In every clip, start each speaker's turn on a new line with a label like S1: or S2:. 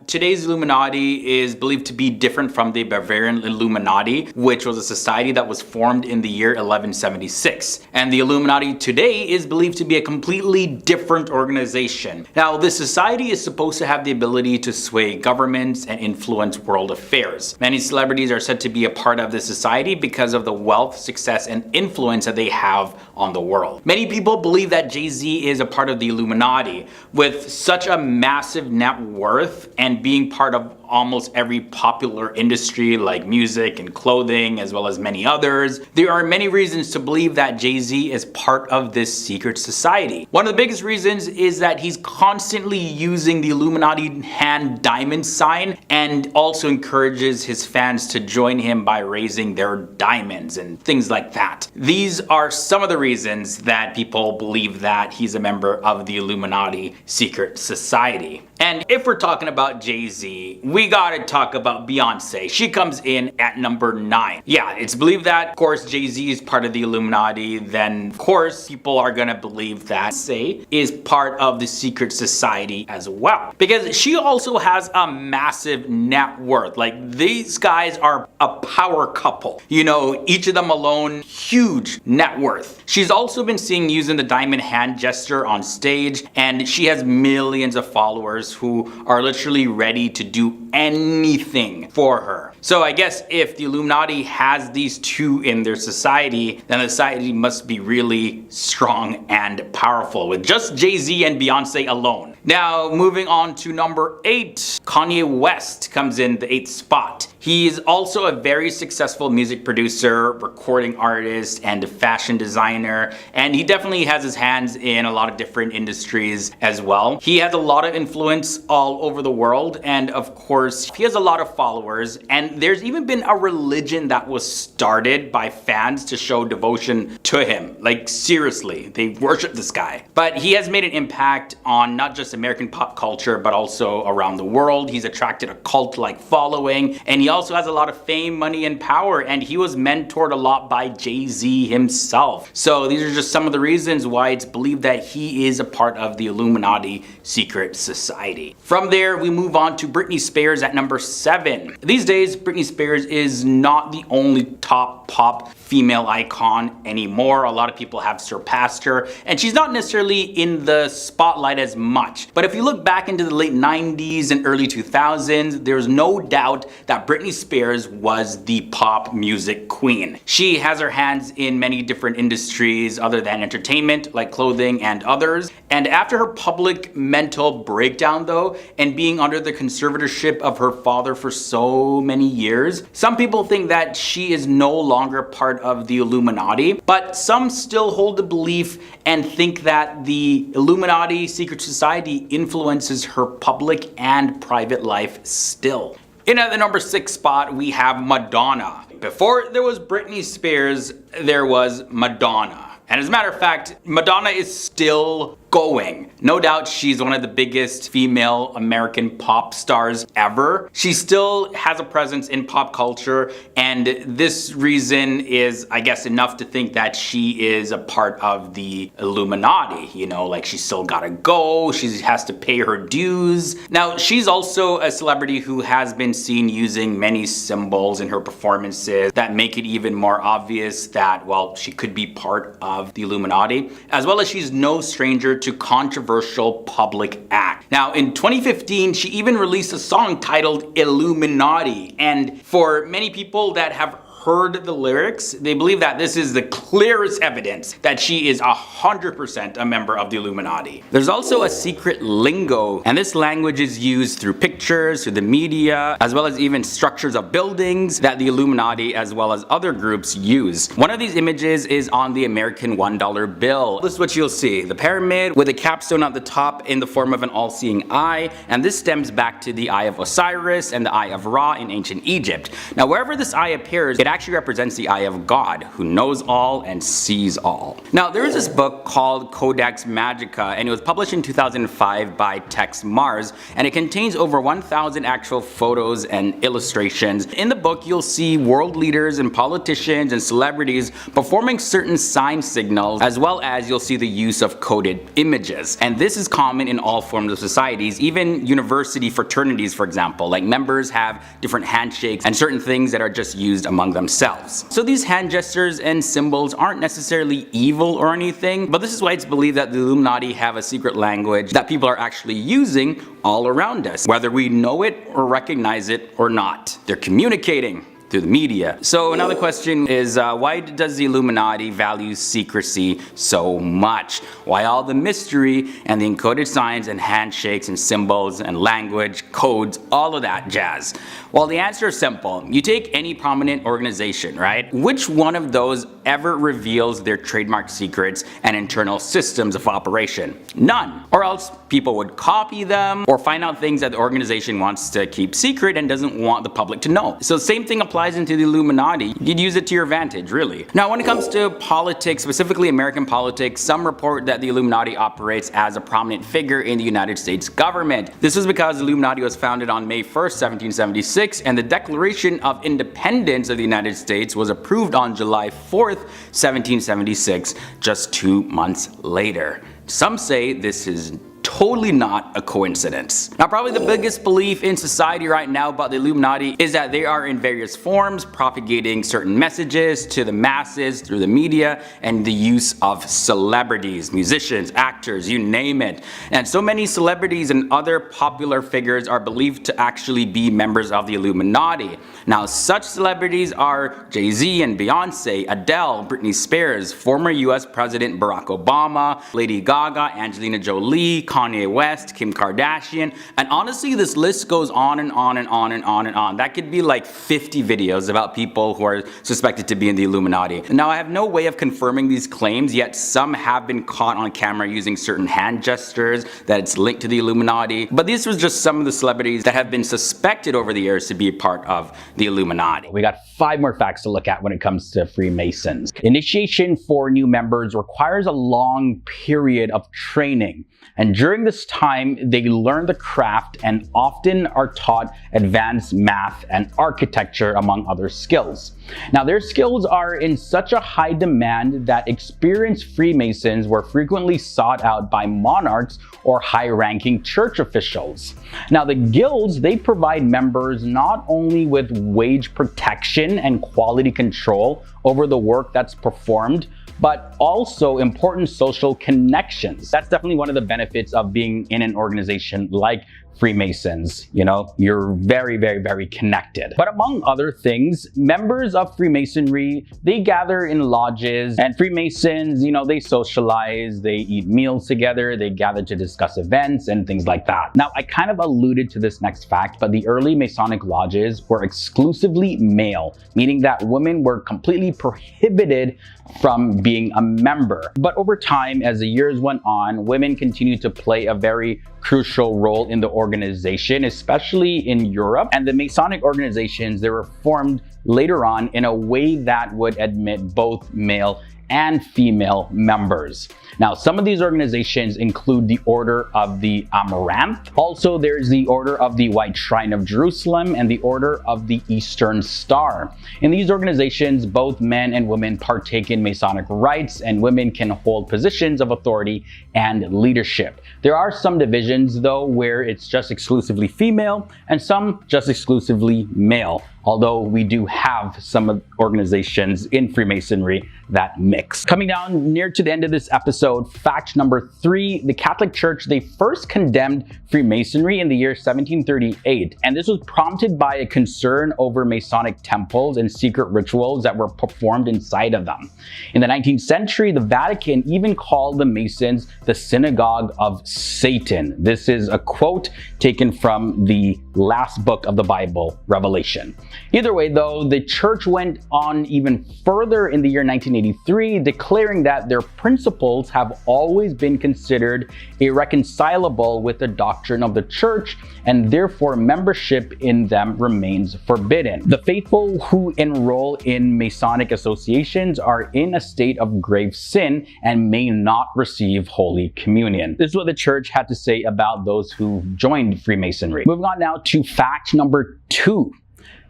S1: Today's Illuminati is believed to be different from the Bavarian Illuminati, which was a society that was formed in the year 1176. And the Illuminati today is believed to be a completely different organization. Now, this society is supposed to have the ability to sway governments and influence world affairs. Many celebrities are said to be a part of this society because of the wealth, success, and influence that they have on the world. Many people believe that Jay-Z is a part of the Illuminati. With such a massive net worth and being part of almost every popular industry like music and clothing, as well as many others, there are many reasons to believe that Jay-Z is part of this secret society. One of the biggest reasons is that he's constantly using the Illuminati hand diamond sign and also encourages his fans to join him by raising their diamonds and things like that. These are some of the reasons that people believe that he's a member of the Illuminati secret society. And if we're talking about Jay-Z, we gotta talk about Beyonce. She comes in at number 9. Yeah, it's believed that, of course, Jay-Z is part of the Illuminati. Then, of course, people are gonna believe that Beyonce is part of the secret society as well. Because she also has a massive net worth. Like, these guys are a power couple. You know, each of them alone, huge net worth. She's also been seen using the diamond hand gesture on stage, and she has millions of followers who are literally ready to do anything for her. So I guess if the Illuminati has these two in their society, then the society must be really strong and powerful with just Jay-Z and Beyonce alone. Now, moving on to number 8, Kanye West comes in the 8th spot. He's also a very successful music producer, recording artist, and fashion designer, and he definitely has his hands in a lot of different industries as well. He has a lot of influence all over the world, and of course, he has a lot of followers, and there's even been a religion that was started by fans to show devotion to him. Like, seriously, they worship this guy. But he has made an impact on not just American pop culture, but also around the world. He's attracted a cult-like following, and he also has a lot of fame, money, and power, and he was mentored a lot by Jay-Z himself. So these are just some of the reasons why it's believed that he is a part of the Illuminati secret society. From there, we move on to Britney Spears at number 7. These days, Britney Spears is not the only top pop female icon anymore. A lot of people have surpassed her, and she's not necessarily in the spotlight as much. But if you look back into the late 90s and early 2000s, there's no doubt that Britney Spears was the pop music queen. She has her hands in many different industries other than entertainment, like clothing and others. And after her public mental breakdown though, and being under the conservatorship of her father for so many years, some people think that she is no longer part of the Illuminati, but some still hold the belief and think that the Illuminati secret society influences her public and private life still. In at the number 6 spot, we have Madonna. Before there was Britney Spears, there was Madonna. And as a matter of fact, Madonna is still going. No doubt she's one of the biggest female American pop stars ever. She still has a presence in pop culture, and this reason is, I guess, enough to think that she is a part of the Illuminati. You know, like, she's still gotta go, she has to pay her dues. Now, she's also a celebrity who has been seen using many symbols in her performances that make it even more obvious that, well, she could be part of the Illuminati, as well as she's no stranger to controversial public act. Now, in 2015, she even released a song titled Illuminati, and for many people that have heard the lyrics, they believe that this is the clearest evidence that she is 100% a member of the Illuminati. There's also a secret lingo, and this language is used through pictures, through the media, as well as even structures of buildings that the Illuminati as well as other groups use. One of these images is on the American $1 bill. This is what you'll see: the pyramid with a capstone at the top in the form of an all-seeing eye, and this stems back to the Eye of Osiris and the Eye of Ra in ancient Egypt. Now, wherever this eye appears, it actually represents the eye of God, who knows all and sees all. Now, there is this book called Codex Magica, and it was published in 2005 by Tex Mars, and it contains over 1,000 actual photos and illustrations. In the book, you'll see world leaders and politicians and celebrities performing certain sign signals, as well as you'll see the use of coded images. And this is common in all forms of societies, even university fraternities, for example. Like, members have different handshakes and certain things that are just used among themselves. So these hand gestures and symbols aren't necessarily evil or anything, but this is why it's believed that the Illuminati have a secret language that people are actually using all around us, whether we know it or recognize it or not. They're communicating through the media. So another question is, why does the Illuminati value secrecy so much? Why all the mystery and the encoded signs and handshakes and symbols and language, codes, all of that jazz? Well, the answer is simple. You take any prominent organization, right? Which one of those ever reveals their trademark secrets and internal systems of operation? None. Or else people would copy them or find out things that the organization wants to keep secret and doesn't want the public to know. So same thing applies into the Illuminati. You'd use it to your advantage, really. Now, when it comes to politics, specifically American politics, some report that the Illuminati operates as a prominent figure in the United States government. This was because the Illuminati was founded on May 1st, 1776, and the Declaration of Independence of the United States was approved on July 4th, 1776, just 2 months later. Some say this is totally not a coincidence. Now, probably the biggest belief in society right now about the Illuminati is that they are in various forms propagating certain messages to the masses through the media and the use of celebrities, musicians, actors, you name it. And so many celebrities and other popular figures are believed to actually be members of the Illuminati. Now, such celebrities are Jay-Z and Beyonce, Adele, Britney Spears, former US President Barack Obama, Lady Gaga, Angelina Jolie, Kanye West, Kim Kardashian, and honestly this list goes on and on and on and on and on. That could be like 50 videos about people who are suspected to be in the Illuminati. Now, I have no way of confirming these claims, yet some have been caught on camera using certain hand gestures that it's linked to the Illuminati, but these was just some of the celebrities that have been suspected over the years to be a part of the Illuminati. We got 5 more facts to look at when it comes to Freemasons. Initiation for new members requires a long period of training. And during this time, they learn the craft and often are taught advanced math and architecture, among other skills. Now, their skills are in such a high demand that experienced Freemasons were frequently sought out by monarchs or high-ranking church officials. Now, the guilds, they provide members not only with wage protection and quality control over the work that's performed, but also important social connections. That's definitely one of the benefits of being in an organization like Freemasons. You know, you're very, very, very connected. But among other things, members of Freemasonry, they gather in lodges, and Freemasons, you know, they socialize, they eat meals together, they gather to discuss events and things like that. Now, I kind of alluded to this next fact, but the early Masonic lodges were exclusively male, meaning that women were completely prohibited from being a member. But over time, as the years went on, women continued to play a very crucial role in the organization, especially in Europe. And the Masonic organizations, they were formed later on in a way that would admit both male and female members. Now, some of these organizations include the Order of the Amaranth. Also, there's the Order of the White Shrine of Jerusalem and the Order of the Eastern Star. In these organizations, both men and women partake in Masonic rites, and women can hold positions of authority and leadership. There are some divisions, though, where it's just exclusively female and some just exclusively male, although we do have some organizations in Freemasonry that mix. Coming down near to the end of this episode, fact number 3, the Catholic Church, they first condemned Freemasonry in the year 1738, and this was prompted by a concern over Masonic temples and secret rituals that were performed inside of them. In the 19th century, the Vatican even called the Masons the synagogue of Satan. This is a quote taken from the last book of the Bible, Revelation. Either way though, the church went on even further in the year 1983, declaring that their principles have always been considered irreconcilable with the doctrine of the church, and therefore membership in them remains forbidden. The faithful who enroll in Masonic associations are in a state of grave sin and may not receive Holy Communion. This is what the church had to say about those who joined Freemasonry. Moving on now to fact number 2.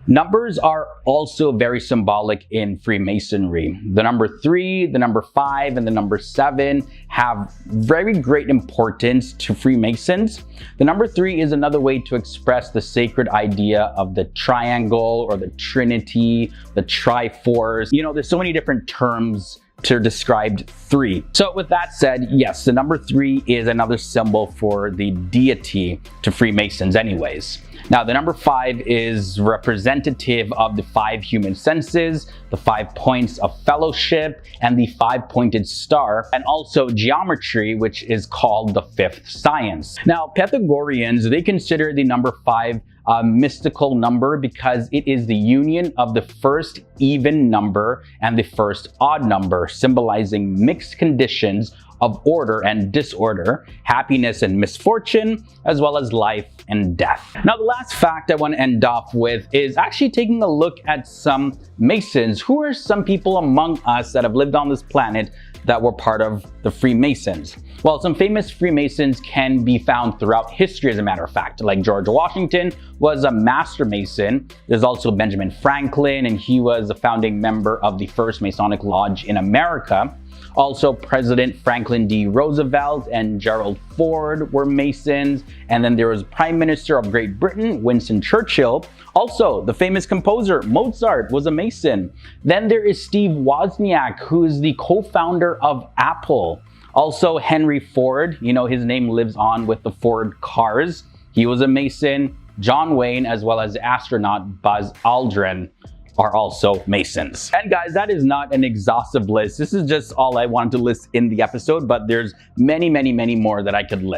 S1: Numbers are also very symbolic in Freemasonry. The number 3, the number 5, and the number 7 have very great importance to Freemasons. The number 3 is another way to express the sacred idea of the triangle or the Trinity, the Triforce. You know, there's so many different terms to describe 3. So with that said, yes, the number 3 is another symbol for the deity to Freemasons anyways. Now, the number 5 is representative of the 5 human senses, the 5 points of fellowship, and the 5-pointed star, and also geometry, which is called the 5th science. Now, Pythagoreans, they consider the number 5 a mystical number because it is the union of the first even number and the first odd number, symbolizing mixed conditions of order and disorder, happiness and misfortune, as well as life and death. Now, the last fact I want to end off with is actually taking a look at some Masons. Who are some people among us that have lived on this planet that were part of the Freemasons? Well, some famous Freemasons can be found throughout history, as a matter of fact, like George Washington was a Master Mason. There's also Benjamin Franklin, and he was a founding member of the first Masonic Lodge in America. Also, President Franklin D. Roosevelt and Gerald Ford were Masons. And then there was Prime Minister of Great Britain, Winston Churchill. Also, the famous composer Mozart was a Mason. Then there is Steve Wozniak, who is the co-founder of Apple. Also, Henry Ford, you know, his name lives on with the Ford cars. He was a Mason. John Wayne, as well as astronaut Buzz Aldrin, are also Masons. And guys, that is not an exhaustive list. This is just all I wanted to list in the episode, but there's many, many, many more that I could list.